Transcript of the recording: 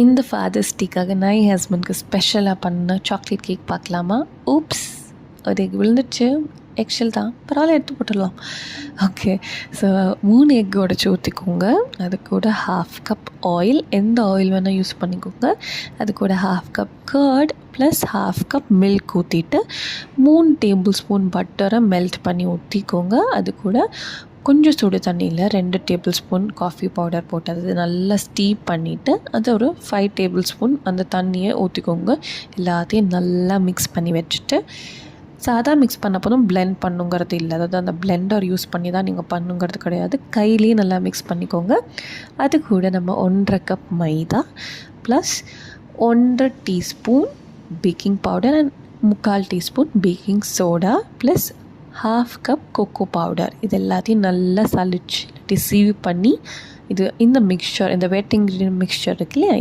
இந்த ஃபாதர்ஸ் டேக்காக நான் என் ஹஸ்பண்ட்க்கு ஸ்பெஷலாக பண்ண சாக்லேட் கேக் பார்க்கலாமா? ஊப்ஸ், ஒரு எக் விழுந்துடுச்சு. எக்ஷல் தான், பரவாயில்ல, எடுத்து போட்டுடலாம். ஓகே, ஸோ 3 எக் உடச்சி ஊற்றிக்கோங்க. அது கூட 1/2 கப் ஆயில், எந்த ஆயில் வேணால் யூஸ் பண்ணிக்கோங்க. அது கூட 1/2 cup curd plus 1/2 cup milk ஊற்றிட்டு 3 டேபிள் ஸ்பூன் பட்டரை மெல்ட் பண்ணி ஊற்றிக்கோங்க. அது கூட கொஞ்சம் சுடு தண்ணியில் 2 டேபிள் ஸ்பூன் காஃபி பவுடர் போட்டு அது நல்லா ஸ்டீப் பண்ணிவிட்டு அது ஒரு 5 டேபிள் ஸ்பூன் அந்த தண்ணியை ஊற்றிக்கோங்க. எல்லாத்தையும் நல்லா மிக்ஸ் பண்ணி வச்சுட்டு, சாதா மிக்ஸ் பண்ண போதும் பிளெண்ட் பண்ணுங்கிறது இல்லை, அதாவது அந்த பிளெண்டர் யூஸ் பண்ணி தான் நீங்கள் பண்ணுங்கிறது கிடையாது. கையிலேயே நல்லா மிக்ஸ் பண்ணிக்கோங்க. அது கூட நம்ம 1/2 cup maida plus 1/2 teaspoon baking powder and 3/4 teaspoon baking soda plus 1/2 cup cocoa powder, இது எல்லாத்தையும் நல்லா சளிச்சு சீவ் பண்ணி இந்த மிக்சர், இந்த வெட் இன்க்ரீடியன்ட் மிக்சர் இருக்கு இல்லையா,